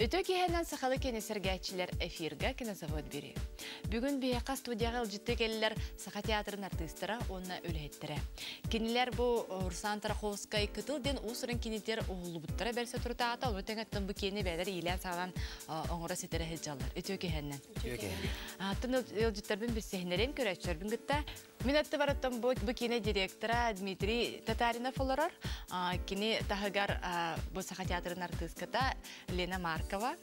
Өтөки хәннән сахалы кенесергәчләр эфирга кинозавод бери. Бүген бияка студияга җитте келләр Саха театрын артистлары онна өләһттерә. Киниләр бу Руслан Тараховскай кытылден усырын кинетер угылбыттара берсе турта ата өтәңәттен бу кене бәләр илә саган оңора сетере хәҗаллар. Өтөки хәннән. Атын җиттәрбен бер сәхнәрен көрәчәр бүнгетта. Мен атты бараттан бу кине директора Дмитрий Татаринов олорор. Кине тахагар бу Саха театрын артистката Лена Маркова.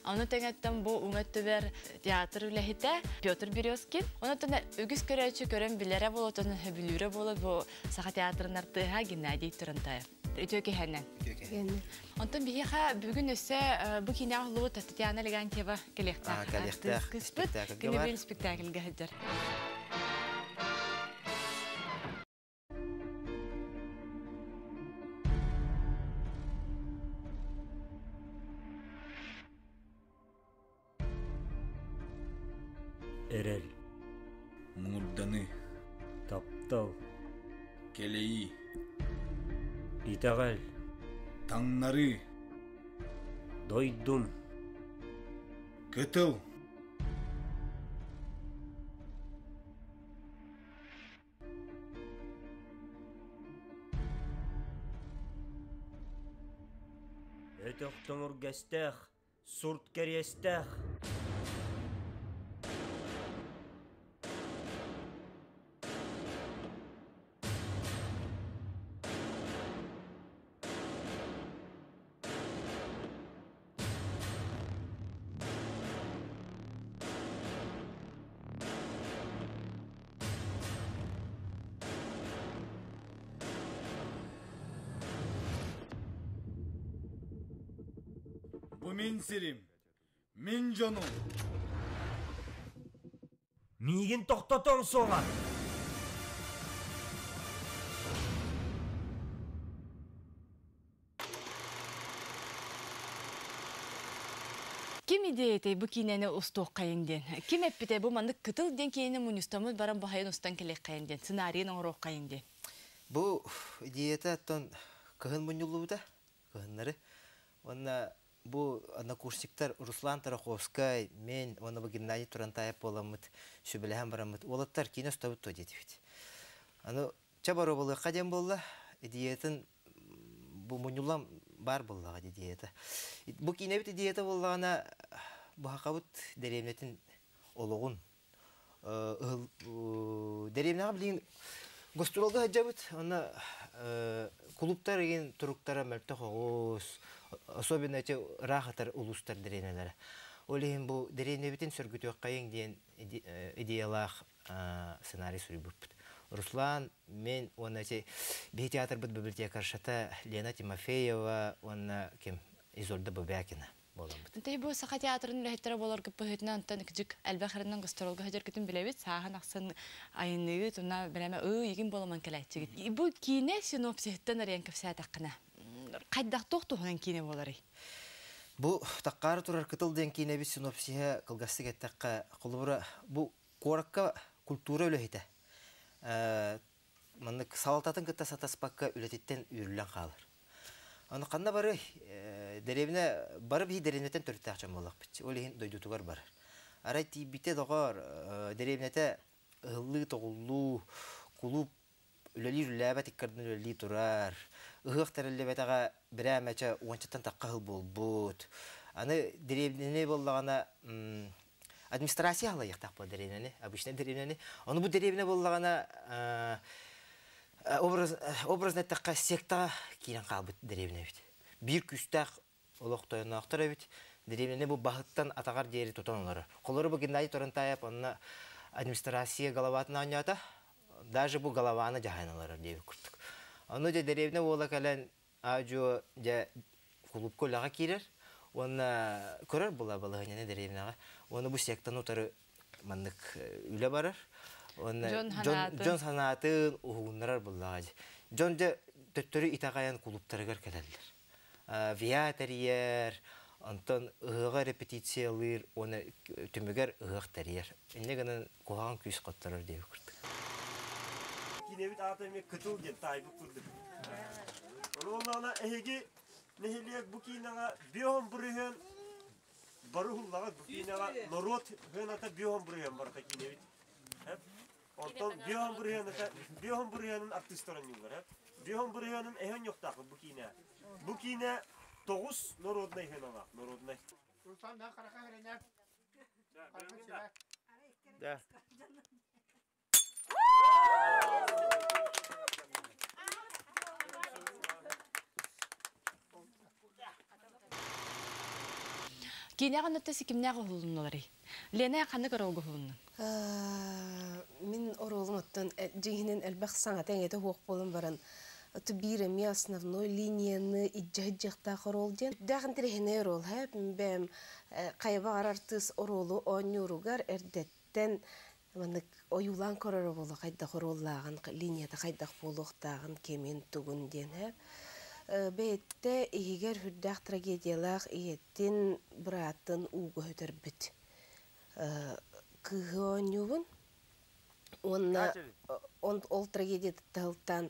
Аны тәңәттән бу уңаттыбер театр үләһитә Петр Березкин. Онытын үгіз көрәчі көрән білері бол, отын білері бол, бу Саха театрын артыға Геннадий Турантаев. Өтөке хәннән. Онтын бияха бүгін өсі бу кине ағылуы Татьяна Легантьева келектәк. Келектәк. Кине бел спектакльге хәдер. Эрел, Мурданы, таптал, келеи, итагал, таңнары, дойдум, кытыл, өтөктөмөр гәстәх, сурт кәрестәх. bu min sirim, min jonum. Мигин тоқтатон соға. Ким идеяты бу кинени устук кайынден? Ким эппите бу мандык кытыл ден кейини мунустамыз баран бахайын устан келек кайынден? Сценарийын оңрок кайынден? Бу идеята аттан кыһын муньулубута, кыһыннары. Онна бу однокурсниктар Руслан Тараховскай, мен, онна бу Геннадий Турантаев боламыт, шүбеләһәм барамыт. Олаттар кино стабыт то дедибит. Аны чабаро болы кадем болла, идеятын бу муньулам бар боллага идеята. Бу кинебит идеята боллагана бу хакабыт деремнетин ологун. Деремнага билин гастролга хаджабыт, ана клубтар еген туруктара мөлтө хогус, особенно эти рахатар улустар деренелер. Олеген бу деренебитин сөргүтөк кайын деген идеялах сценарий сүрүбүт. Руслан, мен, он эти театр бит библиотека Шата, Лена Тимофеева, он кем Изольда Бабякина. Тей бу Саха театрын үләһттере болар күп бөһөтнән антан кичик әлбәхәрнән гастролга хаҗар китен билебит, сахан аксын айныгы туна беләмә игин боламан келәчик. Бу кине синопсистан ренков сәтәккәнә. Кайдак тохтуган кине болары. Бу таккар турар кытыл ден кине бит синопсия кылгасы гәттәккә кулыбыра бу коракка культура үләһитә. Мандык салтатын кытта сатаспакка үләтиттен үрүлән калыр. Аны канда бары деревне бары би деревнетен төртә акчам булак бит. Олеген дойдутугар бар. Арай тибите догар деревнете ыллы тогуллу клуб үләли үләбәт иккәрдән үләли турар. Ыгык тәрелләбәтәгә берәмәчә уанчаттан таккыл булбут. Аны деревнене буллагана администрация алайык тапла деревнене, обычно деревнене. Аны бу деревне буллагана образно такая секта кирен калбыт деревне бит. Бир күстәк олоктойны актара бит. Деревне бу бахыттан атагар дери тотонлары. Колоры бу Геннадий Турантаев анна администрация головатына анята. Даже бу голованы жахайналары деп күрдүк. Аны да деревне бола калан ажо да клуб коллага кирер. Оны көрөр була балыгыны деревнега. Оны бу сектаны утары мандык үле барыр. Джон санатын угуннарар буллагы. Джон де төттөрү итагаян клубтарыгар келелдер. Виатерьер, антон ыга репетициялар, оны төмөгөр ыгактарьер. Инде гана куган күз каттырар деп күрдүк. Кинебит атыме кытыл ден тайбы күрдүк. Олана эги Нехилек бу кинага биом бүрүһөн барухуллага бу кинага народ хыната биом бүрүһөн барта кинебит. Онтон биом бүрүһөнүн артисторын юллар. Биом бүрүһөнүн эхен жоктагы бу кине. Бу кине 9 народный хынага, народный. Да. Киняган өттөсі кимняғы хулун олары. Лена қанды көролғы хулунның? Мен оролың оттан жеңінен әлбәқ саңатен еті хоқ болын баран. Оты биреми основной линияны иджа-иджақта қорол ден. Дағын тірехіне орол, бәм қайбағар артыс оролу оңюругар әрдеттен оюлан көрірі болу қайда қороллағын, линията қайдақ болуқтағын кемен түгін ден. Бәйтті егер хүддақ трагедиялақ еттен бұратын уғы өтір біт. Кығы оңюғын, ол трагедияты тағылтан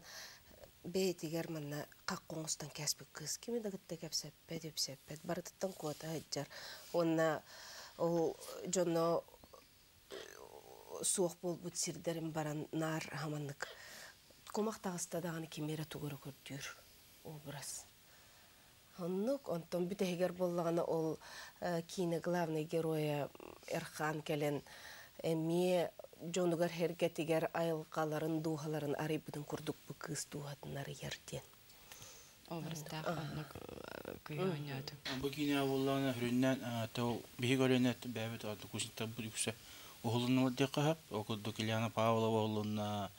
бәйтігер манна қаққоңыстан кәспі қыз кеме дағытты кәпсәппәт, барытыттан қуата әджар. Онна ол жоно суық бол бұт сирдерін баран нар хаманлық. Комақ тағыстадағаны кемері тұғыры көрдір. Образ. Онтон бүтегер боллағаны ол кейіні главный героя Эрхан келен әме жонугар хергетігер айылқаларын, дұғаларын арай бұдың күрдік бұ кыз дұғатынары ерден. Образдағы күйі ойнады. Бұ кейіне боллағына хүріннен бігі көрінет бәбіт ады көсінті бұл үксі оғылыны деп қағып, оқыды Кельяна Павлова оғылына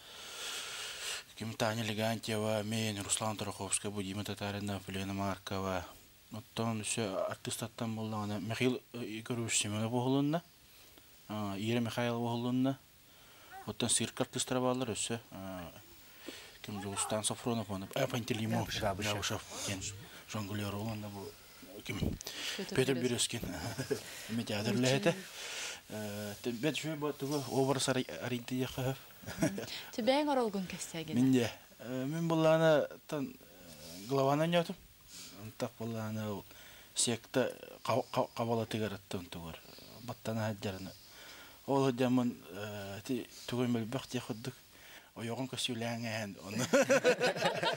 Таня Легантьева, мен Руслан Тараховская, Будима Татарина, Полина Маркова. Оттон все артисттан боллағына Михаил Игоревич Семенов оғылынна, Ира Михайлова оғылынна. Оттон цирк артисттары балар өсі. Кім Жолстан Сафронов, Пантелеймон, Жабышев, Жоңғылер оғылынна бұл. Петр Березкин, театрлы әді. Бәт жөй бұтығы образ аринті еқі. Тебәң оролғын кәстәген? Мен болағына главаны өтім. Так болағына секті қабалаты ғараттың тұғыр. Баттаны әддеріні. Ол өдемін түгін бәлбәқ те құддық. Ойоғын көсіләң ән.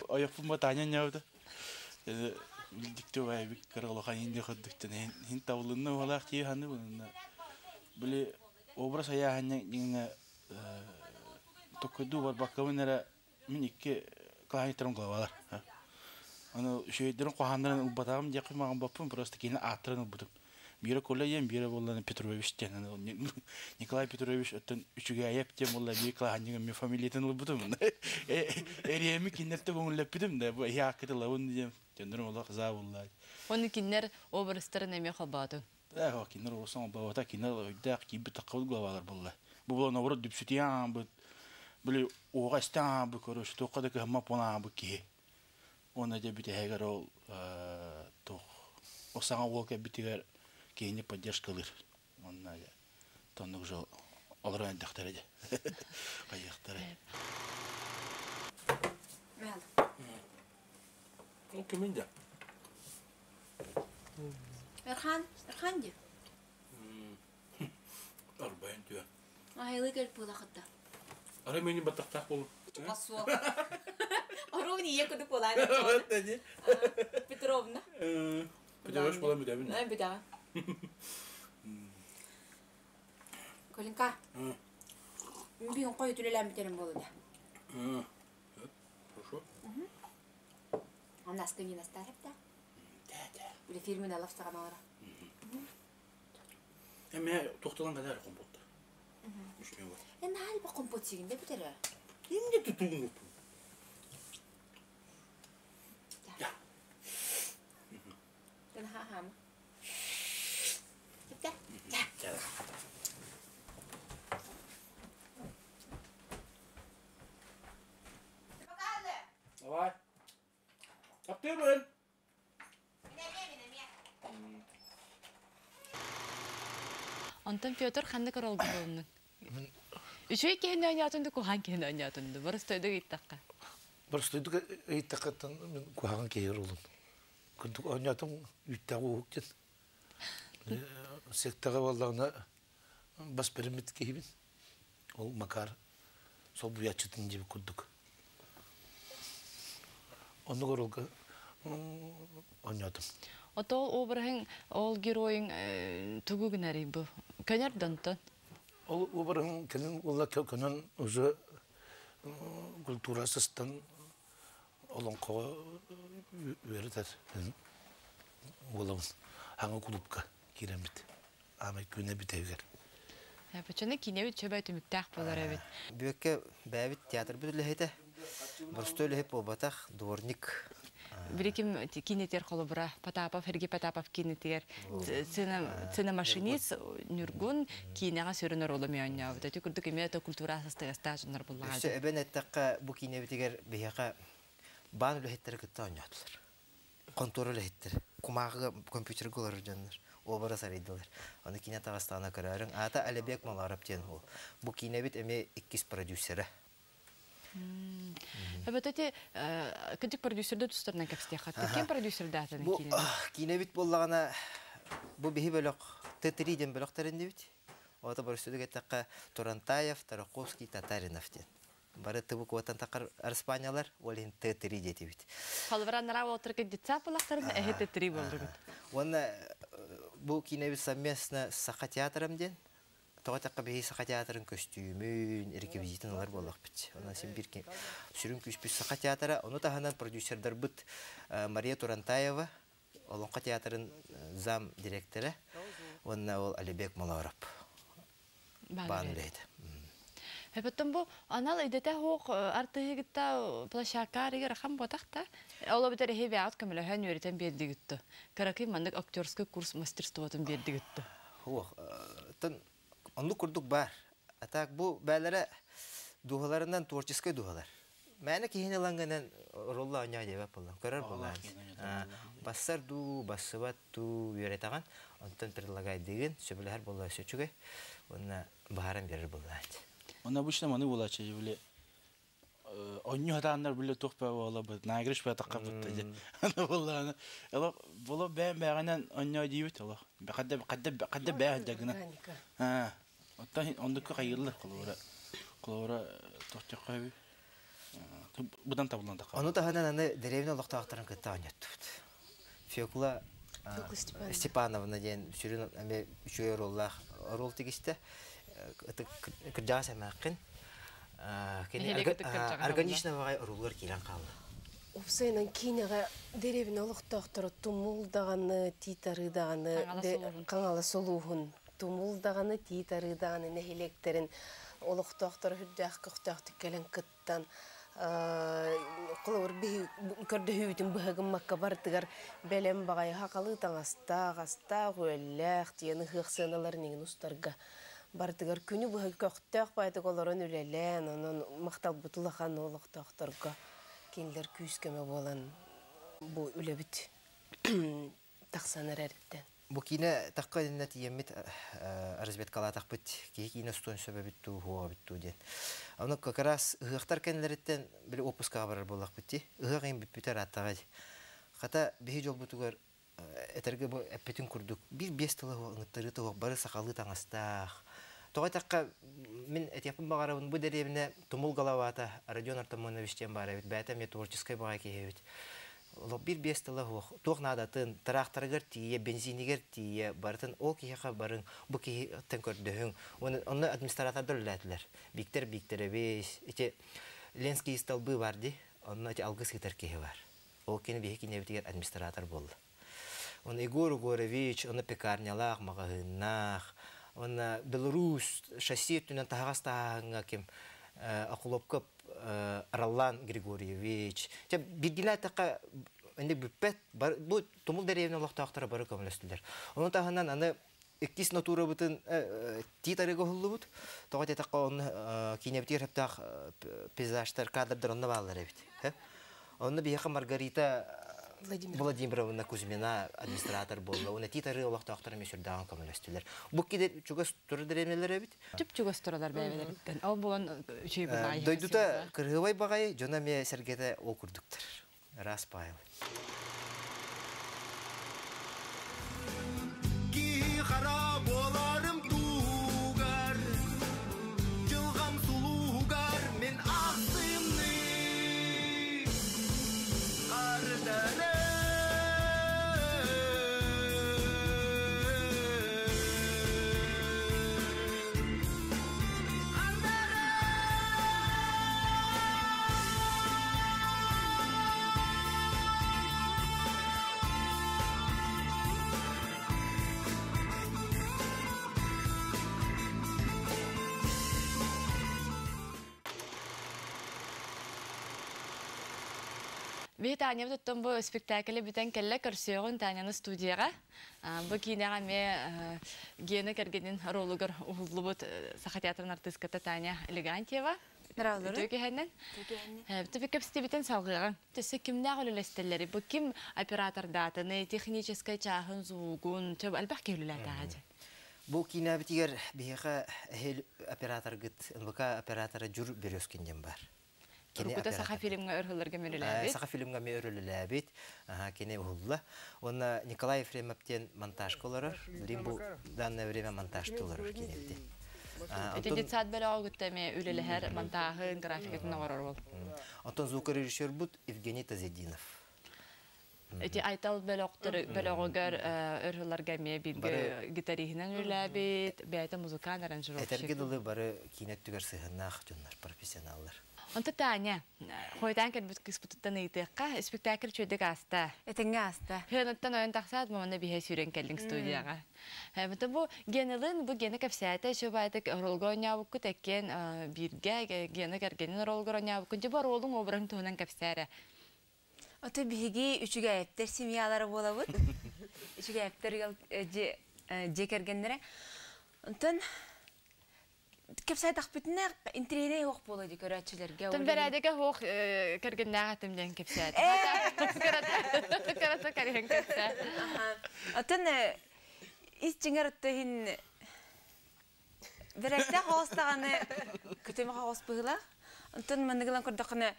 Ойоқпын батанен өді. Білдікті өйбік қырғылыған енді құддықтың. Хин тавылыны олақ тей ханы бұлында. Білі образ аяғын Токойду бар баккавын әрі мен екі кланитерім қылавалар. Шөйдерін қоғандырын ұлбатағым деқі маған баппын, просто кейін аттырын ұлбытым. Бері көлі ем, бері боланы Петрович ден. Николай Петрович өттін үшіге әйеп дем олай бері кланитерім мен фамилиятын ұлбытым. Әриемі кеннерті көңіліп бідім, яқыды лауын дем. Жөндірім олай қыза олай. Оны кеннер обрастарын әме қалбады? Кеннер олсан олбағыта, кеннер өйдәқ кейбі таққауды главалар болай. Бұл болан оры дүпсүтиян бұд. Были угостян бы, короче, то когда мы поняли бы ки, он это бит эгер ол то, осанга волка битигер ки не поддержка лир, он на то нужно олран дохтареде, поехали. Ну кеминде? Erhan di. Арбайн тюа. Айлы келіп болақытта. Арай мені баттақтақ болу. Асу. Оруғын ие күдік болайын. Петровна. Петрович болам бідәбін. Бідәбін. Колинка. Мен бүйін қой түлелән бітерім болу да. Хорошо. Ана скамина старып да. Білі фирмін алап саған алара. Әме тоқталан қадар компотта. Үшмен бар. Әлбі компот сегінде бітері. Енді тұтуын өпін. Ja. Den har ham. Kijk daar. Ja. Давай. Аптебен. Антон Петр ханды көролғы болының? Үшөй кейін ойнатынды, куған кейін ойнатынды. Барыстойды гейттаққа? Барыстойды гейттаққаттан мен куған кейер олын. күндік ойнатым үйттағы өктен. Сектаға балдағына бас пирамид кейбін. Ол Макар. Сол бұятшытын жебі күндік. Оны көрілгі ойнатым. Отол обырың ол геройың түгігін әрі бұл. Көнер донтон? Ол обырың көнен өзі культурасыстан олон қоға өрітер. Оламын. Аңы клубқа керемет. Амай көне бітегер. Пачаны кинебит чөбәй түміктәқ болар әбет. Бөкке бәбит театр бүділі хейті. Бұрысты өлі хеп болбатақ, дворник. Бірекім кинетер қолы бұра, Потапов, Сергей Потапов кинетер. Цена машинист, Нюргун, кинеға сөрінер олы мейоння. Өті күрдік еме өті культура асыстығыста жынар болаға. Өсі әбен әттіққа бұ кинебітігер бейеға бан өлі хеттері күтті ойнатылар. Контор өлі хеттері. Құмағы компьютер ғылар жанлар. Обара сарайдылар. Оны кинет ағастағына көрәрің. Ата Әлібек Маларап ден ол. Бұ кинебіт әме 2 продюсері. Әбет өте күндік продюсерді тұстарынан кәпсте қатты. Кем продюсерді атының кинебіт? Бұ кинебіт болағына бұ бейі бөлік Т3-ден бөліктарында бит. Ота барыстыдық әттіққа Турантаев, Тараковский, Татаринов ден. Бары тыбық отан тақыр Арыспаниялар, олен Т3 деті бит. Қалывараннара отырғы детсап болақтарын әхе Т3 болды. Оны бұл кинебіт совместно Сақа театрым ден. Тоғатаққа бейі Сақа театрын көстюмін, реквизитін олар болақ біт. Оны сен бір сүрін күспіс Сақа театры. Оны тағынан продюсердар бұд Мария Турантаева, Олонқа театрын зам директоры. Оны ол Алибек Маларап. Бан бейді. Әбеттен бұл анал әдеті хоқ артығы гітті плашакарығы рақам ботақта. Ола бітер әхебе аут көмілі хан өретен берді гітті. Каракай мандық актерский курс мастерствоатын берді гітті. Онды күрдік бар. Атақ бұл бәлері дұғаларынан творческой дұғалар. Мәні кейіне лаңғанан ролла ойнай деп болам. Көрір болам. Бассар ду, бассыват ду өретаған. Онтан предлагай деген сөбілер болай сөчіге. Онына бағаран берір болай. Оны обычно маны болачы жевле. Онню хатандар биле тохпа бола бит. Нагриш ба таққа бит. Ана болланы. Ала бола бәгәнән онню дибит ала. Кадда бәгәдәгенә. Оттан ондыкка кайырлы кылыра тохчакка би. Будан табылган да. Аны таханан аны деревня лохтактарын кытта анятты. Фекла Степановна ден сүрүн эме үчөөр роллах рол тигисте. Это кыржаса макын. Органично вагай роллар килен калды. Упсайнан кинега деревня лохтактары тумулдаганы, титарыдаганы, каңала солугун, тумулдаганы, титарыдаганы нехилектерин олохтактары хүддах кохтакты келен кыттан Колор би көрдө хүйтүн быгын макка бартыгар белем багай хакалы таңаста гөлләх тиены хыксыналар неген устарга бартыгар күнү быгы көктөк байды колорун үлелен анан мактал бутулахан олоктокторго киндер күскеме болан бу үлебит таксанар эрттен Бу кине такка динне тиемит разведкала такбыт кине стон сөбөбүттү хуабытту ден. Аны как раз ыгыктар кенлерден бир опуска барар болак битти. Ыгыгын битер аттагы. Ката бии жол бутугар этерге бу эпетин курдук. Бир 5 тылы ыңыттыры тог бары сакалы таңастак. Тога такка мен этепин багарабын бу деревне Тумул Галавата Родион Артамоновичтен бар бит. Бәтә ме творческой бага кебит. Бир 5 тылы хук. Тог надатын тракторгар тие, бензинигер тие, бартын ол кияка барын бу ки тенкөрдөһүң. Оны администратордар үләтләр. Биктер эти Ленские столбы барды, он эти алгыски теркеһе бар. Ол кини бехикине битер администратор болду. Он Егор Горович, он пекарнялах, магазиннах, он Беларусь шасси түнен тагастаганга ким Акулопкоп Роллан Григорьевич. Те биргилер такка энди бүппет бу Тумул деревне лохтактары бары көмөлөстүлөр. Онун тагынан аны Эккис натура бутын титарыга холлубут. Тога такка он кинебитер хептак пейзаждар кадрдар онна баллар бит. Онна бияка Маргарита Владимировна Кузьмина администратор болду. Оны титары лохтактары мешурдаган көмөлөстүлөр. Бу киде чугас туры деревнелер бит. Түп чугас туралар бәбелер. Ал болгон чүй булай. Дойдута кыргыбай багай жона ме сергете окурдуктар. Распайл. Би Таня туттан бу спектакль битен келле көрсөөгүн Таняны студияга. Бу кинега ме гене кергенин ролугар уллубут Саха театрын артистката Таня Элегантьева. Нравлары? Төкеһенен. Төбекеп стебитен салгыган. Төсө кимнәг үлелестелләре? Бу ким оператор датаны, технический чахын зуугун, төб албак келүләтәҗә. Бу кинә битигер бияха оператор гыт, НВК операторы жур берёскенден бар. Рукута Саха фильмга өрһөлөргө мөрөләбит. Саха фильмга мөрөләбит. Кене улла. Онна Николай Ефремовтен монтаж колорор. Бу данное время монтаж толорор кинетти. Это детсад беләгә гыттәме үлеләһәр монтажын, графикатын орор бул. Антон звукорежиссер бут Евгений Тазединов. Эти айтал беләгәгәр өрһөлөргә ме бирге гитариһинен үләбит, бәйтә музыкаль аранжировщик. Этерге дулы бары кинет түгәр сыгыннах жоннар профессионаллар. Онта Таня, хойдан кет кыспыттан ыйтыкка спектакль чөйдек аста. Этеңе аста. Хөнөттөн ойын тақсат мамана бихе сүрен келдин студияга. Бу бу генелин бу гене капсата шобайдык ролгоня бу теккен бирге гене кергенин ролгоня бу күнде бар олдун обрын тонан капсара. Ото биһиги үчүгә эптер семьялары болабыт. Үчүгә эптер же кергендере. Онтон кепсайдак бүтүнө интерьере yok болду көрөчүлөргө. Тон берәдеге хок кергеннәгә тимден кепсат. Карата карен кепсат. Атын ис жиңертен берәктә хостаганы көтөмө хос быгыла. Антон мендигелен көрдөкне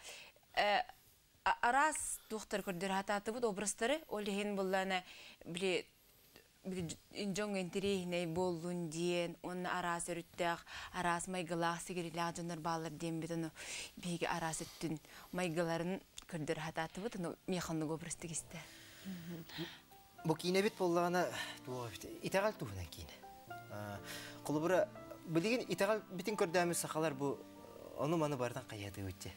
арас доктор көрдөр хататы бу образтары олеген буллана били инжон интерьере болдун диен он арас өрүттәк арас майгылак сигирилә жоннор балар дем битен биге арас өттүн майгыларын көрдөр хататы бу механны образды кисте. Бу кине бит боллагана тугабит. Итагал тугунан кине. Кулубура билген итагал битин көрдөмүз сахалар бу ону маны бардан каяты үтте.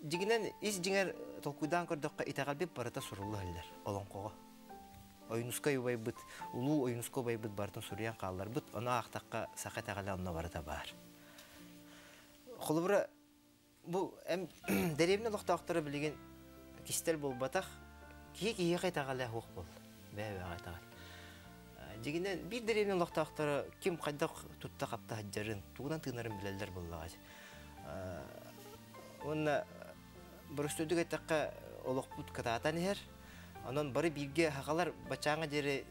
Жигинен ис жиңер толкудан көрдөккө итагал бит барата суруллу хәлләр. Олонкого. Ойнуска юбай бит, улуу ойнуска бай бит бартын сурыян каллар бит, ана актакка Саха тагала онна барата бар. Кулубура бу деревне локтактары билген кистел болбатак кие кайтагала хук бол. Бәбә кайтагал. Жигинен бир деревне локтактары ким кайдак тутта капта хаҗарын, тугынан тынарын билелдер буллагач. Онна бурустудук айтакка олокпут кататан хер. Анан бары бирге хагалар бачаңа жере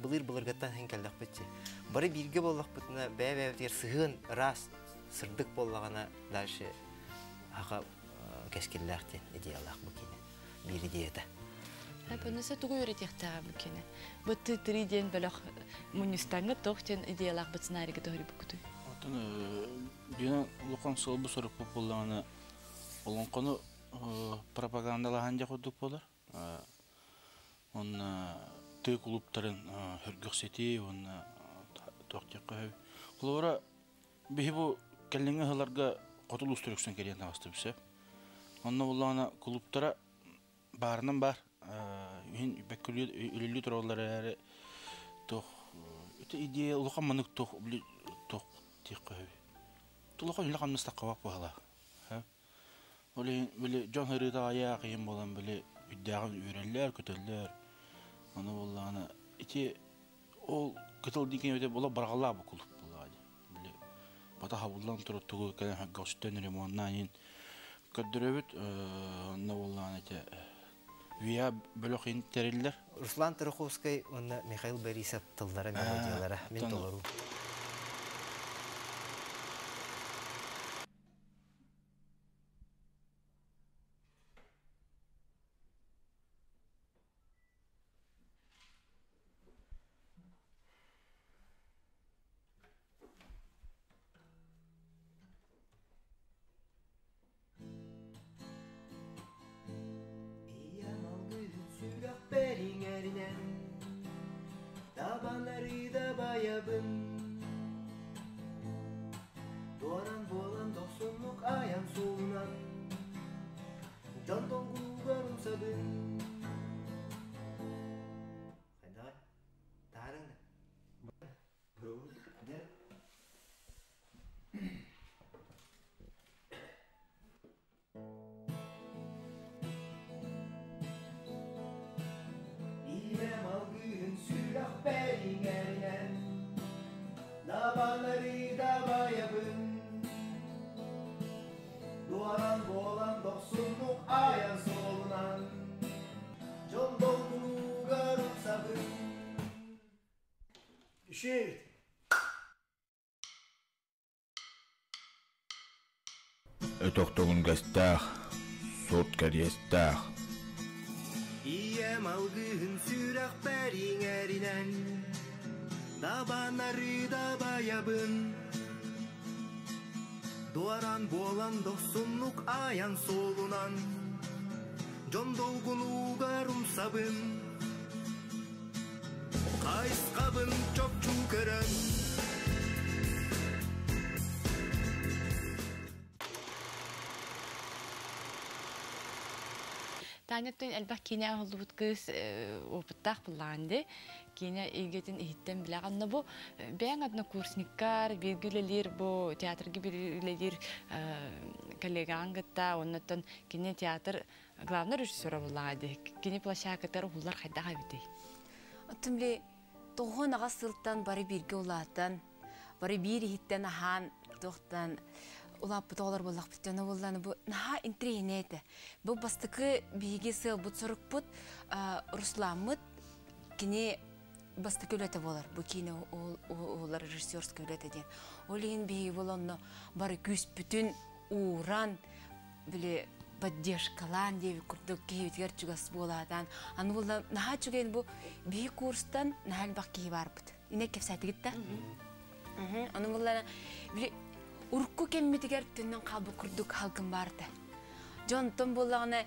былыр-былыргаттан хенкелдак бетчи. Бары бирге боллак бутна бәбәтер сыгын рас сырдык боллагана дальше хага кескилләртен идеялак бу кине. Бир идеяда. Бунысы тугу өретехтага бу кине. Бу триден белек мунистаңга тохтен идеялак бу сценарийге төгүр бу күтү. Атын дина лукан сыл бу сорып боллагана олонкону пропагандалаган жакудук болар. Он ты клубтарын хөргөксети, он токтякка. Кулора бихибу келлеңе хыларга котулуш төрөксөн келген тагысты бисе. Онна буллана клубтара барынан бар. Мен беккүлү үлүлү туралары тох. Это идея лукаманык тох тикка. Тулука илган мустакка бала. Оле биле жон хырыда аяк ем болан биле үддәгән үрәлләр көтәлләр. Аны булланы ити ол көтел дигән өйдә була баргалар бу клуб була. Биле бата хабулдан турып тугы кәлән гостен ремонтнан көддөрөбүт аны булланы ите вия бөлөк интериллер. Руслан Тараховский, он Михаил Борисов тылдары мелодиялары мен толору. Tabanları da bayabın Üçe. Ötoktolun gastah, sort kariyestah. Ие малгын сүрәк бәриңәринән, Дабанары дабаябын. Дуаран болан досунлук аян солунан, Жон долгунуга румсабын. Кайскабын чопчу көрөн. Танеттен әлбәк кине олдубут кыз опыттах булланды. Кине игетин ихиттен билаганна бу бәң однокурсниктар, биргүлелер бу театрга биргүлелер коллегаңгытта, оннотон кине театр главный режиссер буллады. Кине площадкалар уллар хайдага бити. Оттымле тоғын аға сылттан бары бирге улааттан, бары бир ихиттен ахан тоқтан улап бұтағылар болақ бүттені боланы бұл наға интригіне еті. Бұл бастықы бейге сыл бұт сұрық бұт Русламыт кіне бастықы өлеті болар. Бұл кейіне олар режиссерскі өлеті ден. Ол ең бейге боланы бары күс бүтін уран біле поддержкалан деви күрдік кейбетгер чугас боладан. Аны болда наға чуген бұл бей курстан нахал бақ кейі бар бұд. Ине кепсәті кетті? Аны болда біле урку кемметигер түннен қалбы күрдік халқын барды. Жонтон болағына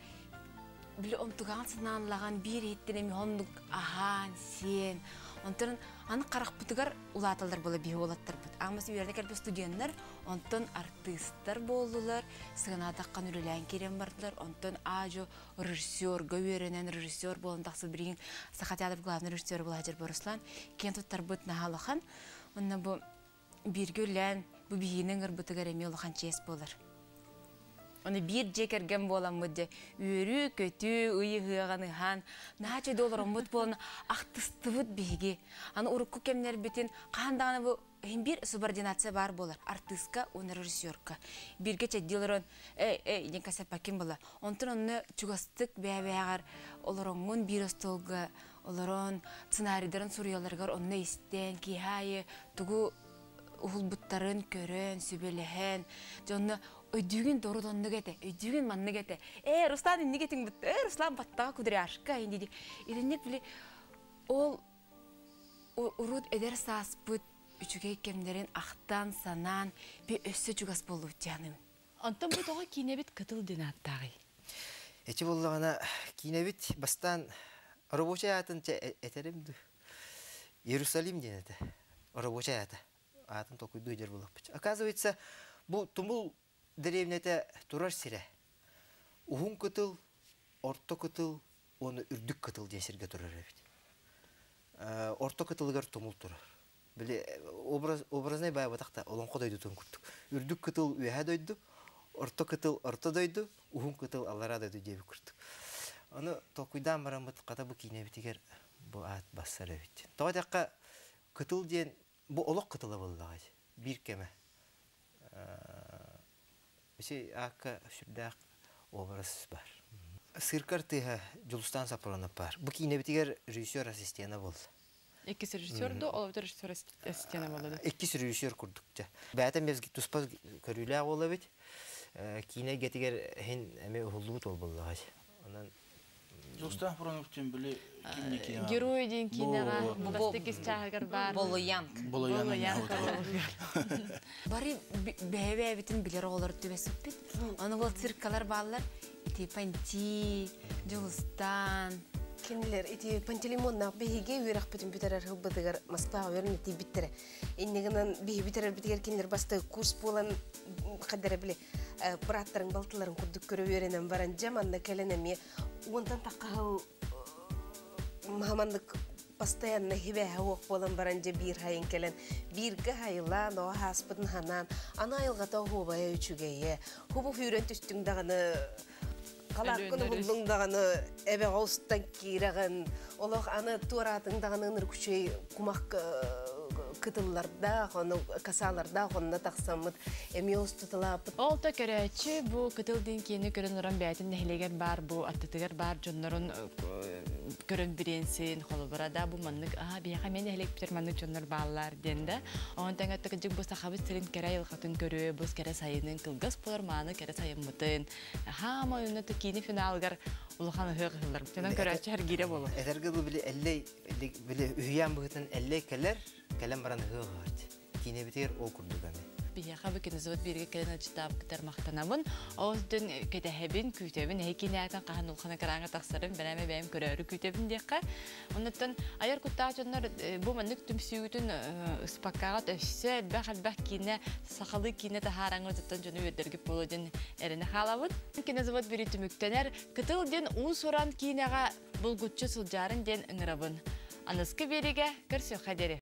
біле омтуған сынанлаған бір еттенеме ондық ахан, сен. Онтын аны қарақ бұтығар улатылдар болы бей олаттар бұд. Аңмасы үйерде кәлбі студенттер, онтын артистар болдылар, сығынадаққан үрілән керен бардылар, онтын ажо режиссер, гөверенен режиссер болын тақсыл бірген Сақа театр главный режиссер бол Хажар Борислан, кен тұттар бұд нағалыған, онна бұл бірге үлән, бұл бейінің ұрбытығар әме олыған чес болыр. Оны bir жекерген болам мұдde, өрі, көті, ұйы ғығаны хан, нағачы долар ұмыт болын ақтысты бұд бейге. Аны ұрыққы кемнер бетін қандағаны бұл бір субординация бар болар. Артистка, оны режиссерка. Бірге чәдділерін, ден кәсәп пәкім болар. Онтын оны чугастық бәй-бәйғар, оларыңын бір остолға, оларын сценарийларын сұрыяларғар, оны істен, кейхайы, тұғы ұғылбыттарын көрін, сөбеліхен, жоны өйдігін дорудонны кәті, өйдігін манны кәті. Руслан инни кәтің бұтты, Руслан баттаға күдірі ашқа, енді де. Иріннеп білі, ол ұрud өдер саас бұт, үшіге кемдерін ақтан, санан, бе өссі жүгас болу жаным. Антон бұтаға кейнебет қытылдың аттағы. Эчи боллағана кейнебет бастан рабочий атын әтерімді. Иерусалим денеті, рабочий аты. Атын токуйду жер болақ бұч. Оказывается, бұл тумул деревнете турар сире. Ухун кытыл, орто кытыл, оны үрдік кытыл десерге турар әбет. Орто кытылығар тумул турар. Біле, образнай бая батақта, олон қодойду тұн күрттік. Үрдік кытыл үйәе дойду, орто кытыл орто дойду, ухун кытыл аллара дойду дебі күрттік. Оны токуйдан баран бұт қата бұ кейіне бітігер бұ ат бассар әбет. Тоға даққа кытыл ден bu oluk kıtılı bulduğu bir keme. Aka şurada obraz var. Sırkar tıha Julustan Sapalanıp var. Bu ki ne bitiger rejissör asistanı bul. İkisi rejissördü, o da rejissör asistanı buldu. İkisi rejissör kurdukça. Bəyətən biz tuspaz körüyle ola bit. Kine getiger hen eme hulubut ol bulduğu. Ondan Julustan Sapalanıp'ın böyle kimlik ya. Герой ден кинеға бастыкис чағығыр бар. Болуянг. Болуянг. Бары бәйбәй бітін білер олар төбесіп бит. Оны ол циркалар балар. Ити Панти, Julustan. Кинилер ити Пантелеймоннақ бейге үйрақ бүтін бітерер ғылбыдығыр Москваға өрін еті біттірі. Еннегінен бейге бітерер бітігер кинилер басты курс болан қадары біле бұраттарын, балтыларын күрдік көрі өренен баран жаманды кәленеме. Онтан таққағыл Махамандык постоянно хибе хаук болан баранже бир хайын келен. Бирге хайылан, о хаспыдын ханан. Ана айылғата хубая үчүгейе. Хубу хүрен түстіңдағыны, қалаққыны бұлдыңдағыны, әбе ғауыстан кейрағын. Олық аны туаратыңдағыны ыныр күшей кумақ кытылларда, оны касаларда, онна тақсамыт, эми остутылапыт. Ол та көрәчі бұл кытылдың кені көрін ұран бәйтін нәхілегер бар, бұл аттытығар бар, жонларын көрін біренсін, қолы барада бұл маннык, бияға мен нәхілек бітер маннык жонлар балалар денді. Оған тәңәтті күджік бұл сақабыз тілін кәрі елқатын көрі, бұл кәрі сайының кылғыз болар маны кәрі сайыммытын. Хама үнеті кені финалғар ұлған ұғығылар. Тенен көрәчі әргере болу. Әдәргі бұл білі үйен бұғытын әллей кәлем баран ұғығырды. Кені бітер ол күрдігіне. Бияқа бүкіні зауыт берге кәлін ұчытап күтер мақтанамын. Оздың кәтәхәбін, күйтебін, әйкені әйтін қаған ұлқаны қараңғы тақсырын, бәрәмі бәйім көрәрі күйтебін дейқі. Оныттан, айар күттағы жонлар бұл мәнік түмсүйгітін ұспаққағат өшсі, әлбәқ кейіне, сақалы кейіне тахараңы жаттан жоны өдергіп болудың әріні қалабын. Кені зауыт бері түміктенер, күтіл ден ұл соран кейінеға бұл күтші сұлжарын ден ұңырабын. Анысқы береге көрсі қадері.